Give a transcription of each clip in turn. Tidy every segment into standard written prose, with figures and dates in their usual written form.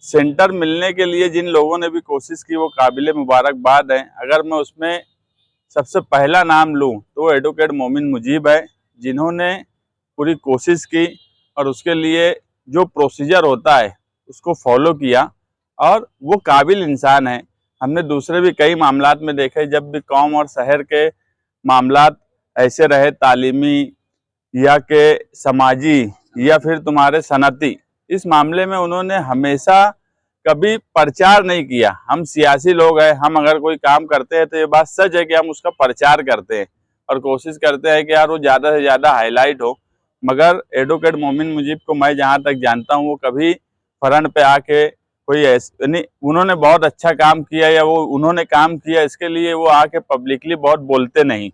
Centre मिलने के लिए जिन लोगों ने भी कोशिश की वो काबिले मुबारकबाद है। अगर मैं उसमें सबसे पहला नाम लूँ तो एडवोकेट मोमिन मुजीब है, जिन्होंने पूरी कोशिश की और उसके लिए जो प्रोसीजर होता है उसको फॉलो किया, और वो काबिल इंसान है। हमने दूसरे भी कई मामलात में देखे, जब भी कौम और शहर के मामलात ऐसे रहे, तालीमी या के समाजी या फिर तुम्हारे सनती, इस मामले में उन्होंने हमेशा कभी प्रचार नहीं किया। हम सियासी लोग हैं, हम अगर कोई काम करते हैं तो ये बात सच है कि हम उसका प्रचार करते हैं और कोशिश करते हैं कि यार वो ज़्यादा से ज़्यादा हाईलाइट हो। मगर एडवोकेट मोमिन मुजीब को मैं जहाँ तक जानता हूँ, वो कभी फ्रंट पे आके कोई ऐसे नहीं, उन्होंने बहुत अच्छा काम किया या वो उन्होंने काम किया इसके लिए वो आके पब्लिकली बहुत बोलते नहीं।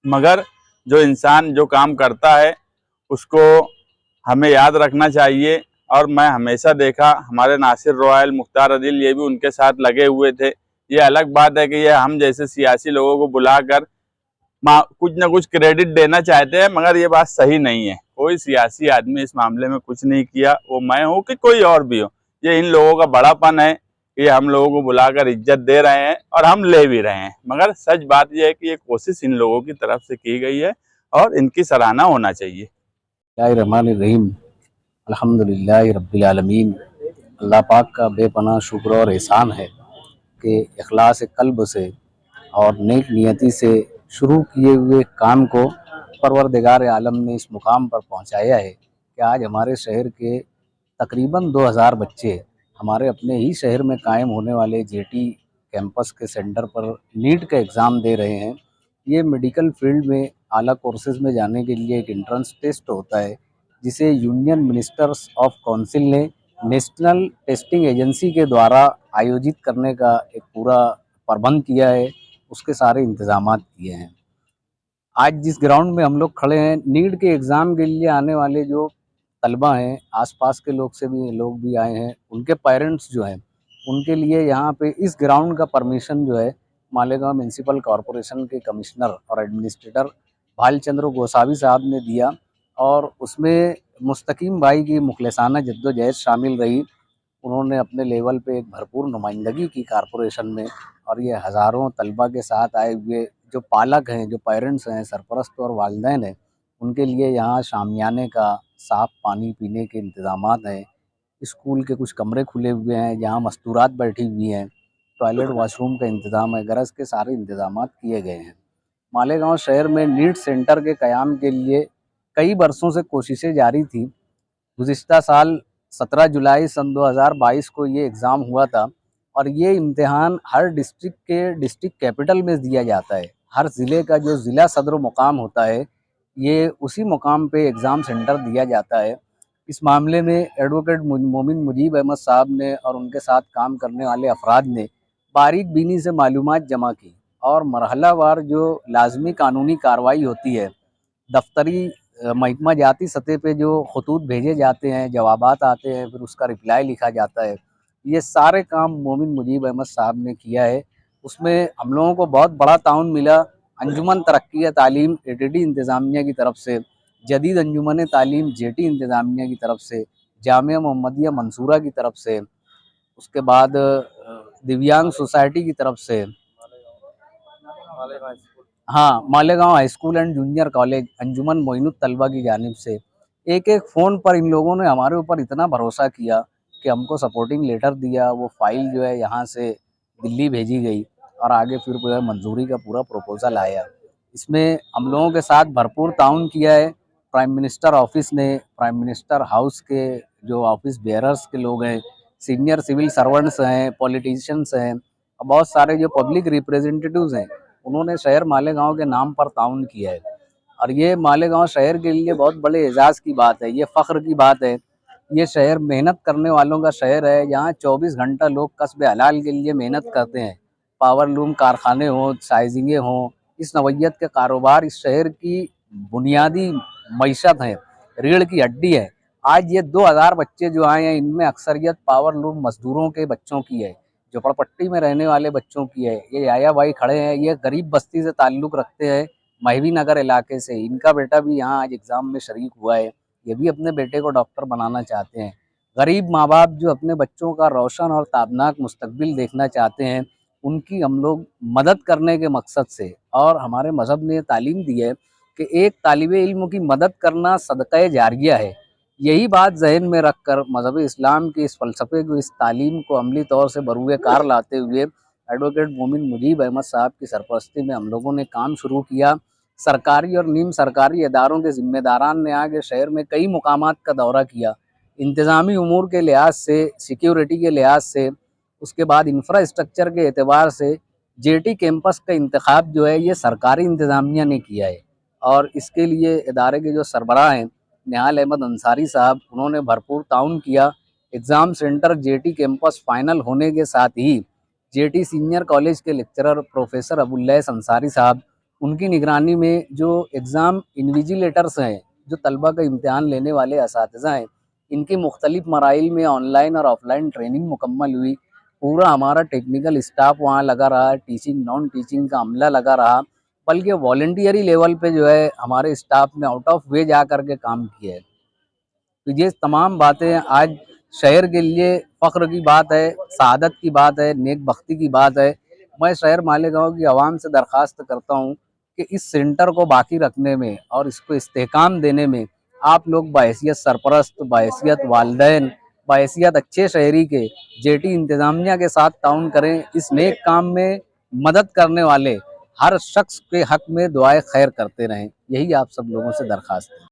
मगर जो इंसान जो काम करता है उसको हमें याद रखना चाहिए। और मैं हमेशा देखा हमारे नासिर रॉयल, मुख्तार अदील, ये भी उनके साथ लगे हुए थे। ये अलग बात है कि ये हम जैसे सियासी लोगों को बुलाकर कुछ ना कुछ क्रेडिट देना चाहते हैं, मगर ये बात सही नहीं है। कोई सियासी आदमी इस मामले में कुछ नहीं किया, वो मैं हूँ कि कोई और भी हो। ये इन लोगों का बड़ापन है कि हम लोगों को बुलाकर इज्जत दे रहे हैं और हम ले भी रहे हैं। मगर सच बात यह है कि ये कोशिश इन लोगों की तरफ से की गई है और इनकी सराहना होना चाहिए। रहमान अल्हम्दुलिल्लाह रब्बिल आलमीन। अल्लाह पाक का बेपनाह शुक्र और एहसान है कि इखलास कल्ब से और नेक नियति से शुरू किए हुए काम को परवरदिगार आलम ने इस मुकाम पर पहुंचाया है कि आज हमारे शहर के तकरीबन 2000 बच्चे हमारे अपने ही शहर में कायम होने वाले जेटी कैंपस के सेंटर पर नीट का एग्ज़ाम दे रहे हैं। ये मेडिकल फील्ड में आला कोर्सेज में जाने के लिए एक एंट्रेंस टेस्ट होता है, जिसे यूनियन मिनिस्टर्स ऑफ काउंसिल ने नेशनल टेस्टिंग एजेंसी के द्वारा आयोजित करने का एक पूरा प्रबंध किया है, उसके सारे इंतजामात किए हैं। आज जिस ग्राउंड में हम लोग खड़े हैं, नीट के एग्ज़ाम के लिए आने वाले जो तलबा हैं, आसपास के लोग भी आए हैं, उनके पेरेंट्स जो हैं, उनके लिए यहाँ पे इस ग्राउंड का परमिशन जो है मालेगांव म्यूनसिपल कॉरपोरेशन के कमिश्नर और एडमिनिस्ट्रेटर भालचंद्र गोसावी साहब ने दिया, और उसमें मुस्तकीम भाई की मुखलिसाना जद्दोजहद शामिल रही। उन्होंने अपने लेवल पे एक भरपूर नुमाइंदगी की कॉरपोरेशन में, और ये हज़ारों तलबा के साथ आए हुए जो पालक हैं, जो पेरेंट्स हैं, सरपरस्त और वालिदैन हैं, उनके लिए यहाँ शामियाने का, साफ़ पानी पीने के इंतज़ामात हैं। स्कूल के कुछ कमरे खुले हुए हैं जहाँ मस्तूरात बैठी हुई हैं, टॉयलेट वॉशरूम का इंतज़ाम है, गरज के सारे इंतज़ामात किए गए हैं। मालेगांव शहर में नीट सेंटर के क़याम के लिए कई बरसों से कोशिशें जारी थी। गुज़िश्ता साल 17 जुलाई सन 2022 को ये एग्ज़ाम हुआ था, और ये इम्तिहान हर डिस्ट्रिक्ट के डिस्ट्रिक्ट कैपिटल में दिया जाता है। हर ज़िले का जो ज़िला सदर मुकाम होता है, ये उसी मुकाम पे एग्ज़ाम सेंटर दिया जाता है। इस मामले में एडवोकेट मोमिन मुजीब अहमद साहब ने और उनके साथ काम करने वाले अफराद ने बारीक बीनी से मालूमात जमा की, और मरहलावार जो लाजमी कानूनी कार्रवाई होती है, दफ्तरी महकमा जाती सतह पे जो खतूत भेजे जाते हैं, जवाबात आते हैं, फिर उसका रिप्लाई लिखा जाता है, ये सारे काम मोमिन मुजीब अहमद साहब ने किया है। उसमें हम लोगों को बहुत बड़ा ताउन मिला अंजुमन तरक्की तालीम एटीडी इंतज़ामिया की तरफ से, जदीद अंजुमन तालीम जेटी इंतज़ामिया की तरफ से, जामिया मोहम्मदिया मंसूरा की तरफ से, उसके बाद दिव्यांग सोसाइटी की तरफ से, हाँ, Malegaon high school and junior college, Anjuman Moinut Talaba की जानिब से। एक-एक फ़ोन पर इन लोगों ने हमारे ऊपर इतना भरोसा किया कि हमको सपोर्टिंग लेटर दिया, वो फ़ाइल जो है यहाँ से दिल्ली भेजी गई, और आगे फिर जो है मंजूरी का पूरा प्रपोज़ल आया। इसमें हम लोगों के साथ भरपूर ताउन किया है प्राइम मिनिस्टर ऑफिस ने, प्राइम मिनिस्टर हाउस के जो ऑफिस बेयरर्स के लोग हैं, सीनियर सिविल सर्वेंट्स हैं, पॉलिटिशियंस हैं, और बहुत सारे जो पब्लिक रिप्रेजेंटेटिव्स हैं, उन्होंने शहर मालेगांव के नाम पर ताउन किया है। और ये मालेगांव शहर के लिए बहुत बड़े एजाज़ की बात है, ये फ़ख्र की बात है। ये शहर मेहनत करने वालों का शहर है, जहाँ 24 घंटा लोग कस्ब हलाल के लिए मेहनत करते हैं। पावर लूम कारखाने हों, साइजिंगें हों, इस नौइयत के कारोबार इस शहर की बुनियादी मईशत हैं, रीढ़ की हड्डी है। आज ये 2000 बच्चे जो आए हैं, इनमें अक्सरियत पावर लूम मजदूरों के बच्चों की है, झोपड़पट्टी में रहने वाले बच्चों की है। ये याया भाई खड़े हैं, ये गरीब बस्ती से ताल्लुक़ रखते हैं, महवी नगर इलाके से। इनका बेटा भी यहाँ आज एग्ज़ाम में शरीक हुआ है, ये भी अपने बेटे को डॉक्टर बनाना चाहते हैं। गरीब माँ बाप जो अपने बच्चों का रोशन और ताबनाक मुस्तकबिल देखना चाहते हैं, उनकी हम लोग मदद करने के मकसद से, और हमारे मज़हब ने तालीम दी है कि एक तालिबे इल्म की मदद करना सदक़ा जारिया है। यही बात ज़हन में रख कर मज़हब इस्लाम के इस फ़लसफ़े को, इस तालीम को अमली तौर से बरूए कार लाते हुए एडवोकेट मोमिन मुजीब अहमद साहब की सरपरस्ती में हम लोगों ने काम शुरू किया। सरकारी और नीम सरकारी इदारों के ज़िम्मेदारान ने आगे शहर में कई मुकामात का दौरा किया, इंतज़ामी उमूर के लिहाज से, सिक्योरिटी के लिहाज से, उसके बाद इंफ्रास्ट्रक्चर के एतबार से जेटी कैंपस का इंतखाब जो है ये सरकारी इंतज़ामिया ने किया है। और इसके लिए इदारे के जो सरबराह हैं निहाल अहमद अंसारी साहब, उन्होंने भरपूर ताउन किया। Exam centre jetty campus final होने के साथ ही जेटी सीनियर कॉलेज के लेक्चरर प्रोफेसर अबुल्लैस अंसारी साहब, उनकी निगरानी में जो एग्ज़ाम इन्विजिलेटर्स हैं, जो तलबा का इम्तिहान लेने वाले असातिज़ा हैं, इनकी मुख्तलिफ मराइल में ऑनलाइन और ऑफलाइन ट्रेनिंग मुकम्मल हुई। पूरा हमारा टेक्निकल स्टाफ वहाँ लगा रहा, टीचिंग नॉन टीचिंग का अमला लगा रहा, बल्कि वॉलंटियरी लेवल पे जो है हमारे स्टाफ ने आउट ऑफ वे जा कर के काम किया है। तो ये तमाम बातें आज शहर के लिए फ़ख्र की बात है, सआदत की बात है, नेक बख्ती की बात है। मैं शहर मालेगाँव की आवाम से दरख्वास्त करता हूँ कि इस सेंटर को बाकी रखने में और इसको इस्तेहकाम देने में आप लोग बहैसियत सरपरस्त, बहैसियत वालिदैन, बहैसियत अच्छे शहरी के जेटी इंतज़ामिया के साथ ताउन करें। इस नेक काम में मदद करने वाले हर शख्स के हक़ में दुआए खैर करते रहें। यही आप सब लोगों से दरख्वास्त है।